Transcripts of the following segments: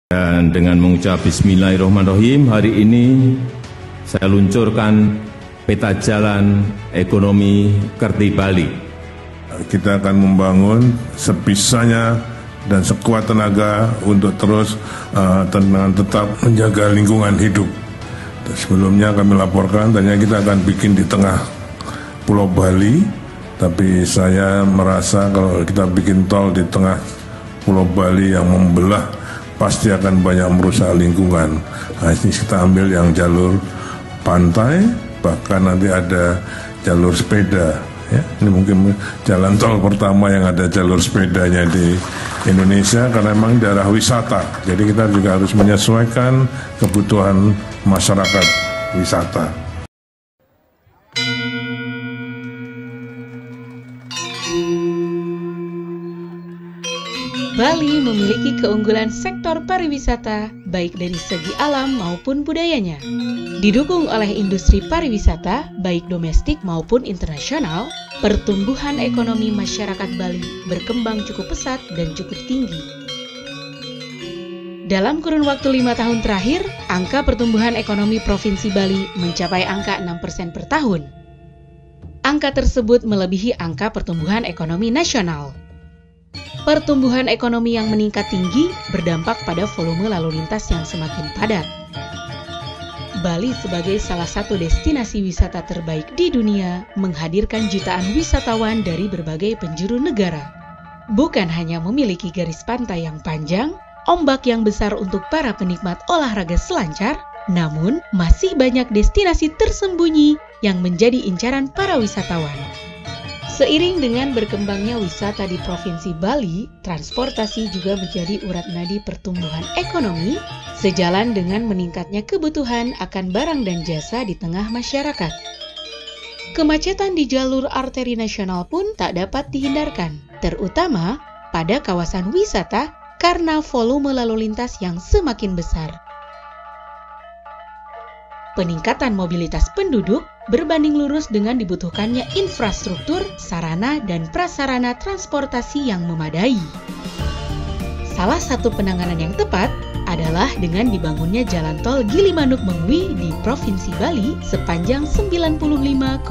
Dan dengan mengucap Bismillahirrahmanirrahim, hari ini saya luncurkan peta jalan ekonomi Kerti Bali. Kita akan membangun sebisanya dan sekuat tenaga untuk terus tetap menjaga lingkungan hidup. Sebelumnya kami laporkan, tadinya kita akan bikin di tengah Pulau Bali, tapi saya merasa kalau kita bikin tol di tengah Pulau Bali yang membelah, pasti akan banyak merusak lingkungan. Nah, ini kita ambil yang jalur pantai, bahkan nanti ada jalur sepeda. Ya, ini mungkin jalan tol pertama yang ada jalur sepedanya di Indonesia, karena memang daerah wisata. Jadi kita juga harus menyesuaikan kebutuhan masyarakat wisata. Bali memiliki keunggulan sektor pariwisata, baik dari segi alam maupun budayanya. Didukung oleh industri pariwisata, baik domestik maupun internasional, pertumbuhan ekonomi masyarakat Bali berkembang cukup pesat dan cukup tinggi. Dalam kurun waktu 5 tahun terakhir, angka pertumbuhan ekonomi Provinsi Bali mencapai angka 6% per tahun. Angka tersebut melebihi angka pertumbuhan ekonomi nasional. Pertumbuhan ekonomi yang meningkat tinggi berdampak pada volume lalu lintas yang semakin padat. Bali sebagai salah satu destinasi wisata terbaik di dunia menghadirkan jutaan wisatawan dari berbagai penjuru negara. Bukan hanya memiliki garis pantai yang panjang, ombak yang besar untuk para penikmat olahraga selancar, namun masih banyak destinasi tersembunyi yang menjadi incaran para wisatawan. Seiring dengan berkembangnya wisata di Provinsi Bali, transportasi juga menjadi urat nadi pertumbuhan ekonomi, sejalan dengan meningkatnya kebutuhan akan barang dan jasa di tengah masyarakat. Kemacetan di jalur arteri nasional pun tak dapat dihindarkan, terutama pada kawasan wisata karena volume lalu lintas yang semakin besar. Peningkatan mobilitas penduduk berbanding lurus dengan dibutuhkannya infrastruktur, sarana, dan prasarana transportasi yang memadai. Salah satu penanganan yang tepat adalah dengan dibangunnya jalan tol Gilimanuk-Mengwi di Provinsi Bali sepanjang 95,5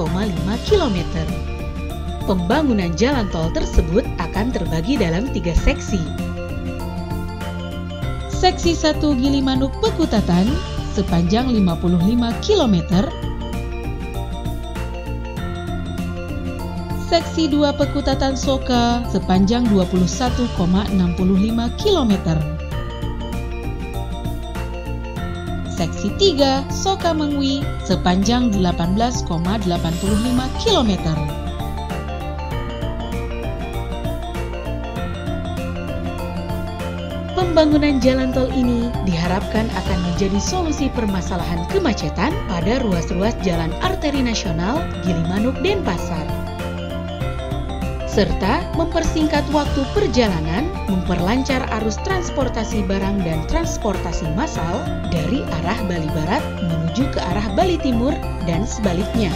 km. Pembangunan jalan tol tersebut akan terbagi dalam 3 seksi. Seksi 1 Gilimanuk-Pekutatan sepanjang 55 km, Seksi 2 Pekutatan Soka sepanjang 21,65 km, Seksi 3 Soka Mengwi sepanjang 18,85 km. Pembangunan jalan tol ini diharapkan akan menjadi solusi permasalahan kemacetan pada ruas-ruas jalan arteri nasional Gilimanuk-Denpasar, serta mempersingkat waktu perjalanan, memperlancar arus transportasi barang dan transportasi massal dari arah Bali Barat menuju ke arah Bali Timur dan sebaliknya.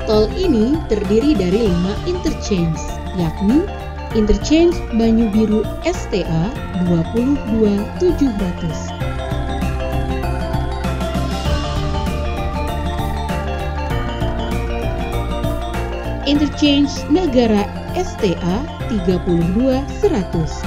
Tol ini terdiri dari 5 interchange, yakni Interchange Banyu Biru STA 22700, Interchange Negara STA 32100,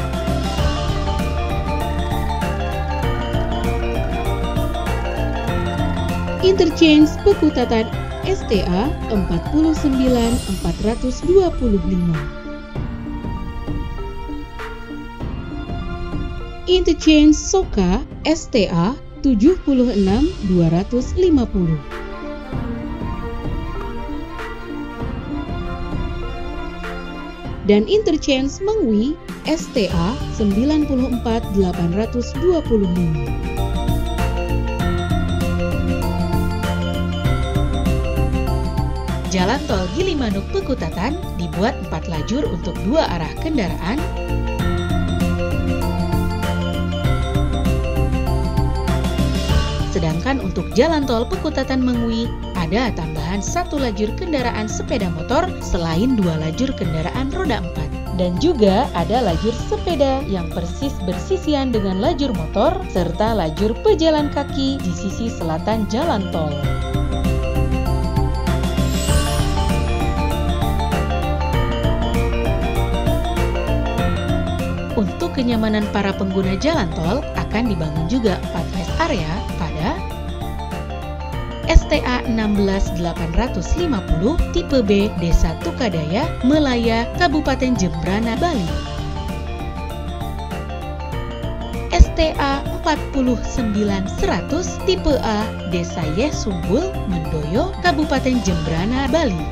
Interchange Pekutatan STA 49425, Interchange Soka STA 76250, dan interchange Mengwi STA 94825. Jalan tol Gilimanuk Pekutatan dibuat 4 lajur untuk 2 arah kendaraan, sedangkan untuk jalan tol Pekutatan Mengwi ada tambahan 1 lajur kendaraan sepeda motor selain 2 lajur kendaraan roda 4. Dan juga ada lajur sepeda yang persis bersisian dengan lajur motor serta lajur pejalan kaki di sisi selatan jalan tol. Untuk kenyamanan para pengguna jalan tol akan dibangun juga 4 rest area pada STA 16850 tipe B Desa Tukadaya, Melaya, Kabupaten Jembrana, Bali. STA 49100 tipe A Desa Yesumbul, Mendoyo, Kabupaten Jembrana, Bali.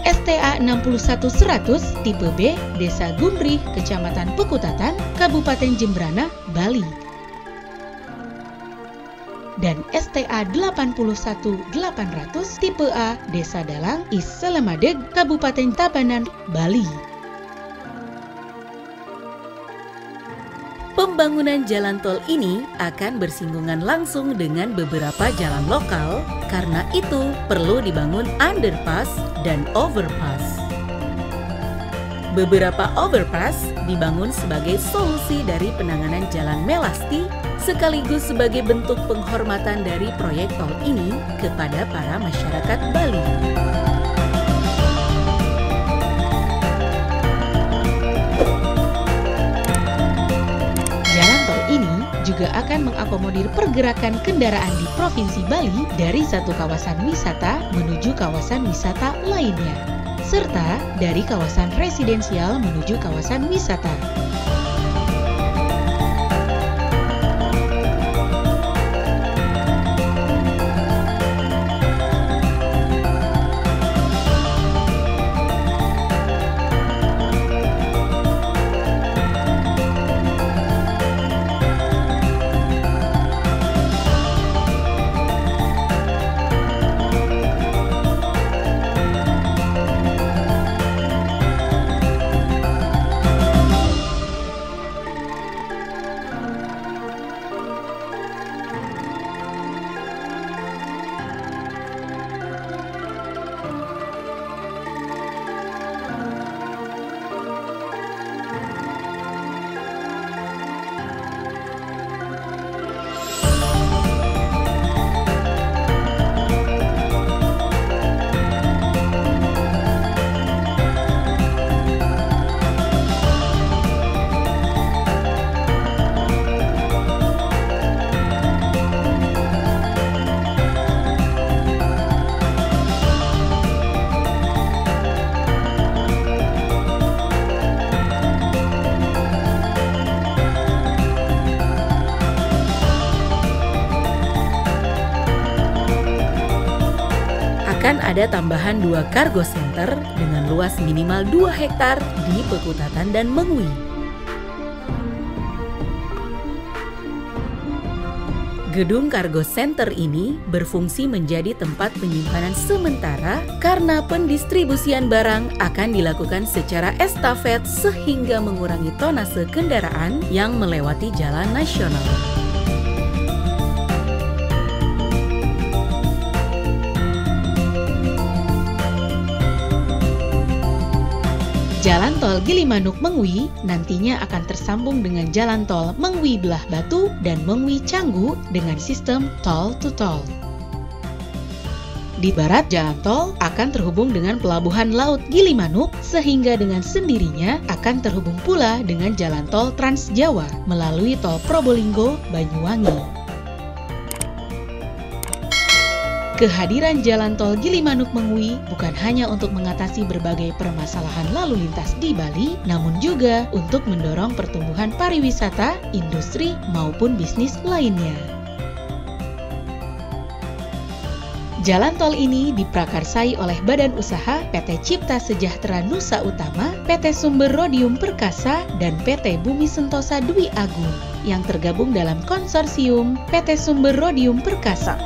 STA 61100 tipe B Desa Gumrih, Kecamatan Pekutatan, Kabupaten Jembrana, Bali. Dan STA 81800 tipe A Desa Dalang, Is Selemadeg, Kabupaten Tabanan, Bali. Pembangunan jalan tol ini akan bersinggungan langsung dengan beberapa jalan lokal, karena itu perlu dibangun underpass dan overpass. Beberapa overpass dibangun sebagai solusi dari penanganan jalan melasti, sekaligus sebagai bentuk penghormatan dari proyek tol ini kepada para masyarakat Bali. Juga akan mengakomodir pergerakan kendaraan di Provinsi Bali dari satu kawasan wisata menuju kawasan wisata lainnya, serta dari kawasan residensial menuju kawasan wisata. Akan ada tambahan 2 cargo center dengan luas minimal 2 hektar di Pekutatan dan Mengwi. Gedung cargo center ini berfungsi menjadi tempat penyimpanan sementara karena pendistribusian barang akan dilakukan secara estafet sehingga mengurangi tonase kendaraan yang melewati jalan nasional. Jalan tol Gilimanuk-Mengwi nantinya akan tersambung dengan jalan tol Mengwi Belah Batu dan Mengwi Canggu dengan sistem tol to tol. Di barat, jalan tol akan terhubung dengan pelabuhan laut Gilimanuk sehingga dengan sendirinya akan terhubung pula dengan jalan tol Trans Jawa melalui tol Probolinggo, Banyuwangi. Kehadiran jalan tol Gilimanuk-Mengwi bukan hanya untuk mengatasi berbagai permasalahan lalu lintas di Bali, namun juga untuk mendorong pertumbuhan pariwisata, industri, maupun bisnis lainnya. Jalan tol ini diprakarsai oleh Badan Usaha PT Cipta Sejahtera Nusa Utama, PT Sumber Rhodium Perkasa, dan PT Bumi Sentosa Dwi Agung yang tergabung dalam konsorsium PT Sumber Rhodium Perkasa.